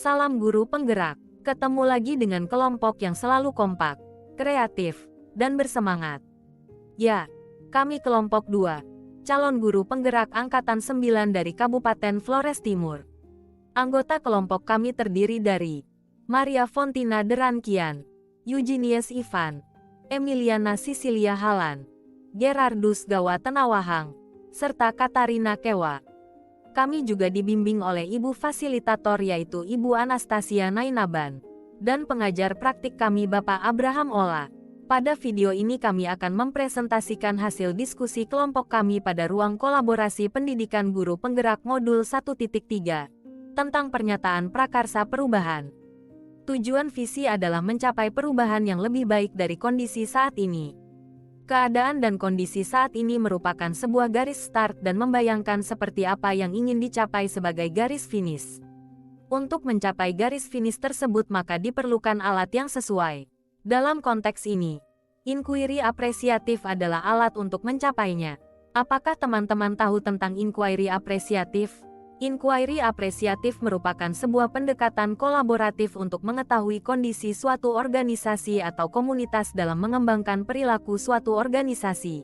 Salam guru penggerak. Ketemu lagi dengan kelompok yang selalu kompak, kreatif, dan bersemangat. Ya, kami kelompok 2, calon guru penggerak angkatan 9 dari Kabupaten Flores Timur. Anggota kelompok kami terdiri dari Maria Fontina Derankian, Eugenius Ivan, Emiliana Sisilia Halan, Gerardus Gawa Tenawahang, serta Katarina Kewa. Kami juga dibimbing oleh ibu fasilitator yaitu Ibu Anastasia Nainaban, dan pengajar praktik kami Bapak Abraham Ola. Pada video ini kami akan mempresentasikan hasil diskusi kelompok kami pada ruang kolaborasi pendidikan guru penggerak modul 1.3, tentang pernyataan prakarsa perubahan. Tujuan visi adalah mencapai perubahan yang lebih baik dari kondisi saat ini. Keadaan dan kondisi saat ini merupakan sebuah garis start dan membayangkan seperti apa yang ingin dicapai sebagai garis finish. Untuk mencapai garis finish tersebut maka diperlukan alat yang sesuai. Dalam konteks ini, inquiry apresiatif adalah alat untuk mencapainya. Apakah teman-teman tahu tentang inquiry apresiatif? Inquiry apresiatif merupakan sebuah pendekatan kolaboratif untuk mengetahui kondisi suatu organisasi atau komunitas dalam mengembangkan perilaku suatu organisasi,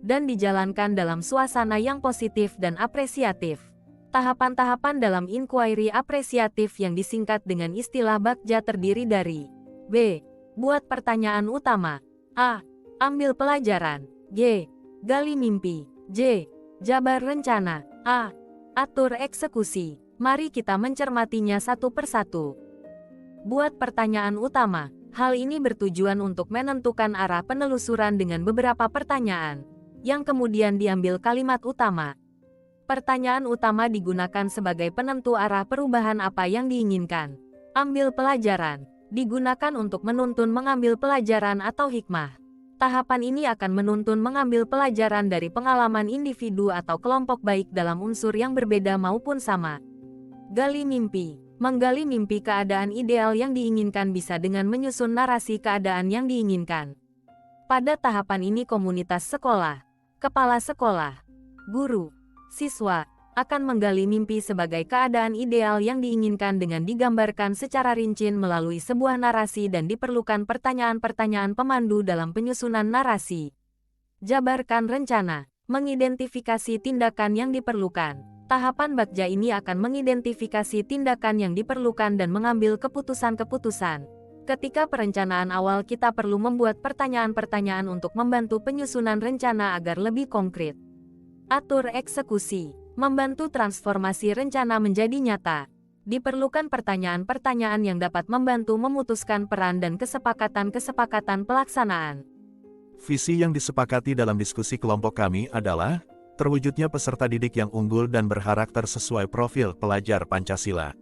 dan dijalankan dalam suasana yang positif dan apresiatif. Tahapan-tahapan dalam inquiry apresiatif yang disingkat dengan istilah BAKJA terdiri dari B. Buat pertanyaan utama. A. Ambil pelajaran. G. Gali mimpi. J. Jabar rencana. A. Atur eksekusi. Mari kita mencermatinya satu persatu. Buat pertanyaan utama. Hal ini bertujuan untuk menentukan arah penelusuran dengan beberapa pertanyaan, yang kemudian diambil kalimat utama. Pertanyaan utama digunakan sebagai penentu arah perubahan apa yang diinginkan. Ambil pelajaran. Digunakan untuk menuntun mengambil pelajaran atau hikmah. Tahapan ini akan menuntun mengambil pelajaran dari pengalaman individu atau kelompok baik dalam unsur yang berbeda maupun sama. Gali mimpi. Menggali mimpi keadaan ideal yang diinginkan bisa dengan menyusun narasi keadaan yang diinginkan. Pada tahapan ini komunitas sekolah, kepala sekolah, guru, siswa, akan menggali mimpi sebagai keadaan ideal yang diinginkan dengan digambarkan secara rinci melalui sebuah narasi dan diperlukan pertanyaan-pertanyaan pemandu dalam penyusunan narasi. Jabarkan rencana. Mengidentifikasi tindakan yang diperlukan. Tahapan BAKJA ini akan mengidentifikasi tindakan yang diperlukan dan mengambil keputusan-keputusan. Ketika perencanaan awal kita perlu membuat pertanyaan-pertanyaan untuk membantu penyusunan rencana agar lebih konkret. Atur eksekusi. Membantu transformasi rencana menjadi nyata. Diperlukan pertanyaan-pertanyaan yang dapat membantu memutuskan peran dan kesepakatan-kesepakatan pelaksanaan. Visi yang disepakati dalam diskusi kelompok kami adalah terwujudnya peserta didik yang unggul dan berkarakter sesuai profil pelajar Pancasila.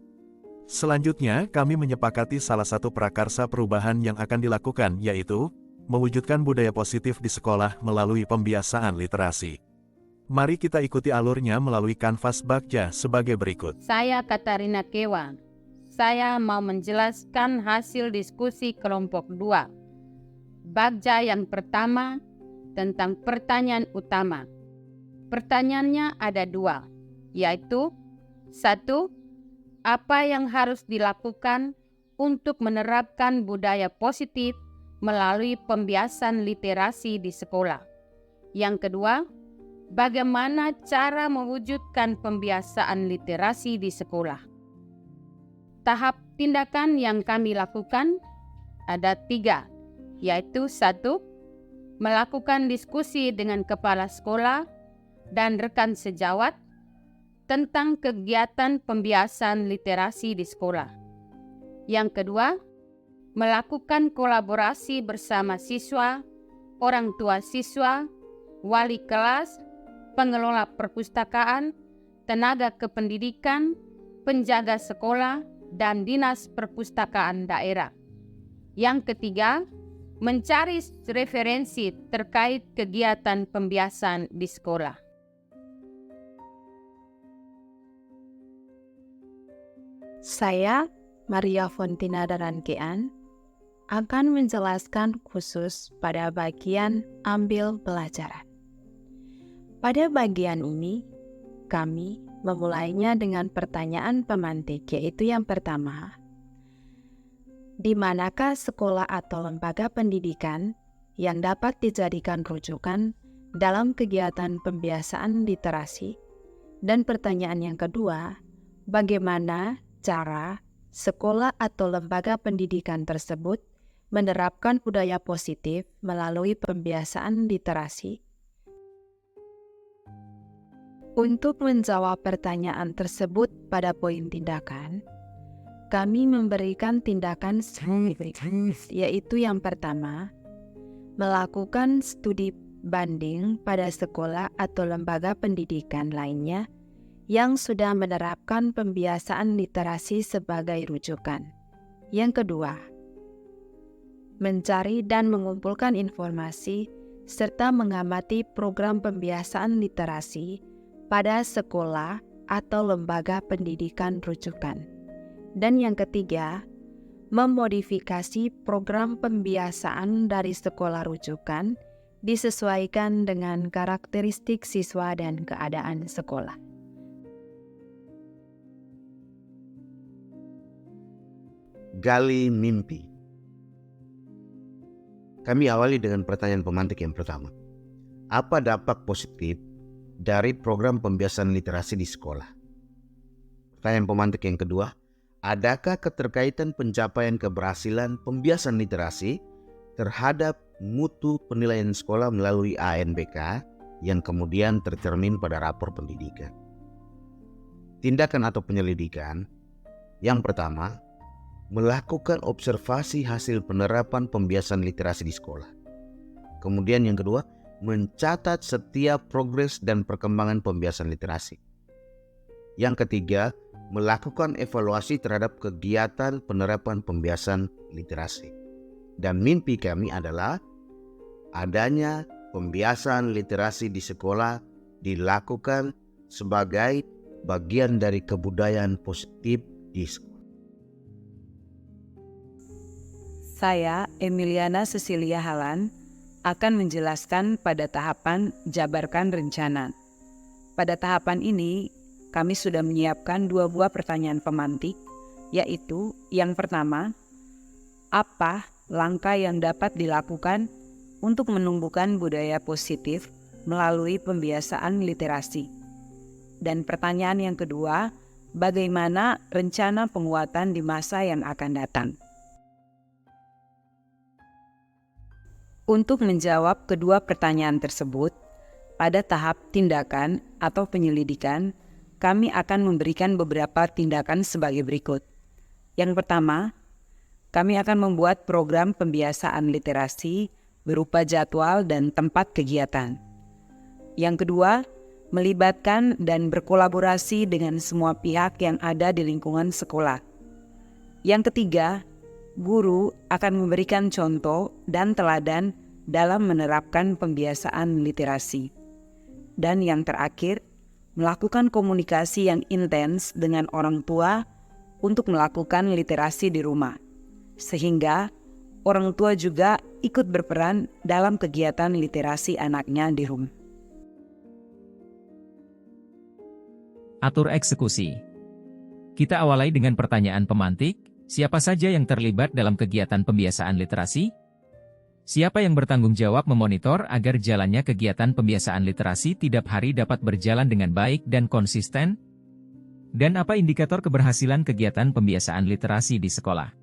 Selanjutnya, kami menyepakati salah satu prakarsa perubahan yang akan dilakukan, yaitu mewujudkan budaya positif di sekolah melalui pembiasaan literasi. Mari kita ikuti alurnya melalui kanvas BAKJA sebagai berikut. Saya Katarina Kewa. Saya mau menjelaskan hasil diskusi kelompok 2. BAKJA yang pertama tentang pertanyaan utama. Pertanyaannya ada 2, yaitu 1. Apa yang harus dilakukan untuk menerapkan budaya positif melalui pembiasan literasi di sekolah? Yang kedua, bagaimana cara mewujudkan pembiasaan literasi di sekolah? Tahap tindakan yang kami lakukan ada 3, yaitu 1. Melakukan diskusi dengan kepala sekolah dan rekan sejawat tentang kegiatan pembiasan literasi di sekolah. Yang kedua, melakukan kolaborasi bersama siswa, orang tua siswa, wali kelas, pengelola perpustakaan, tenaga kependidikan, penjaga sekolah, dan dinas perpustakaan daerah. Yang ketiga, mencari referensi terkait kegiatan pembiasan di sekolah. Saya, Maria Fontina Derankian, akan menjelaskan khusus pada bagian ambil pelajaran. Pada bagian ini, kami memulainya dengan pertanyaan pemantik, yaitu yang pertama. Di manakah sekolah atau lembaga pendidikan yang dapat dijadikan rujukan dalam kegiatan pembiasaan literasi? Dan pertanyaan yang kedua, bagaimana cara sekolah atau lembaga pendidikan tersebut menerapkan budaya positif melalui pembiasaan literasi? Untuk menjawab pertanyaan tersebut pada poin tindakan, kami memberikan tindakan spesifik, yaitu yang pertama, melakukan studi banding pada sekolah atau lembaga pendidikan lainnya yang sudah menerapkan pembiasaan literasi sebagai rujukan. Yang kedua, mencari dan mengumpulkan informasi serta mengamati program pembiasaan literasi pada sekolah atau lembaga pendidikan rujukan. Dan yang ketiga, memodifikasi program pembiasaan dari sekolah rujukan disesuaikan dengan karakteristik siswa dan keadaan sekolah. Gali mimpi. Kami awali dengan pertanyaan pemantik yang pertama. Apa dampak positif dari program pembiasaan literasi di sekolah? Pertanyaan pemantik yang kedua, adakah keterkaitan pencapaian keberhasilan pembiasaan literasi terhadap mutu penilaian sekolah melalui ANBK yang kemudian tercermin pada rapor pendidikan? Tindakan atau penyelidikan. Yang pertama, melakukan observasi hasil penerapan pembiasaan literasi di sekolah. Kemudian yang kedua, mencatat setiap progres dan perkembangan pembiasaan literasi. Yang ketiga, melakukan evaluasi terhadap kegiatan penerapan pembiasaan literasi. Dan mimpi kami adalah adanya pembiasaan literasi di sekolah dilakukan sebagai bagian dari kebudayaan positif di sekolah. Saya, Emiliana Cecilia Halan, akan menjelaskan pada tahapan jabarkan rencana. Pada tahapan ini, kami sudah menyiapkan 2 buah pertanyaan pemantik, yaitu yang pertama, apa langkah yang dapat dilakukan untuk menumbuhkan budaya positif melalui pembiasaan literasi? Dan pertanyaan yang kedua, bagaimana rencana penguatan di masa yang akan datang? Untuk menjawab kedua pertanyaan tersebut, pada tahap tindakan atau penyelidikan, kami akan memberikan beberapa tindakan sebagai berikut. Yang pertama, kami akan membuat program pembiasaan literasi berupa jadwal dan tempat kegiatan. Yang kedua, melibatkan dan berkolaborasi dengan semua pihak yang ada di lingkungan sekolah. Yang ketiga, guru akan memberikan contoh dan teladan dalam menerapkan pembiasaan literasi. Dan yang terakhir, melakukan komunikasi yang intens dengan orang tua untuk melakukan literasi di rumah, sehingga orang tua juga ikut berperan dalam kegiatan literasi anaknya di rumah. Atur eksekusi. Kita awali dengan pertanyaan pemantik. Siapa saja yang terlibat dalam kegiatan pembiasaan literasi? Siapa yang bertanggung jawab memonitor agar jalannya kegiatan pembiasaan literasi tiap hari dapat berjalan dengan baik dan konsisten? Dan apa indikator keberhasilan kegiatan pembiasaan literasi di sekolah?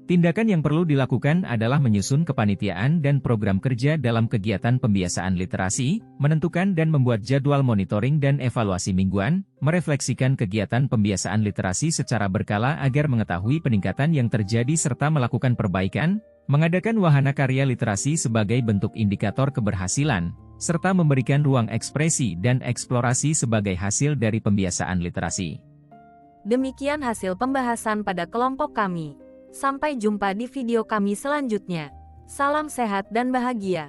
Tindakan yang perlu dilakukan adalah menyusun kepanitiaan dan program kerja dalam kegiatan pembiasaan literasi, menentukan dan membuat jadwal monitoring dan evaluasi mingguan, merefleksikan kegiatan pembiasaan literasi secara berkala agar mengetahui peningkatan yang terjadi serta melakukan perbaikan, mengadakan wahana karya literasi sebagai bentuk indikator keberhasilan, serta memberikan ruang ekspresi dan eksplorasi sebagai hasil dari pembiasaan literasi. Demikian hasil pembahasan pada kelompok kami. Sampai jumpa di video kami selanjutnya. Salam sehat dan bahagia.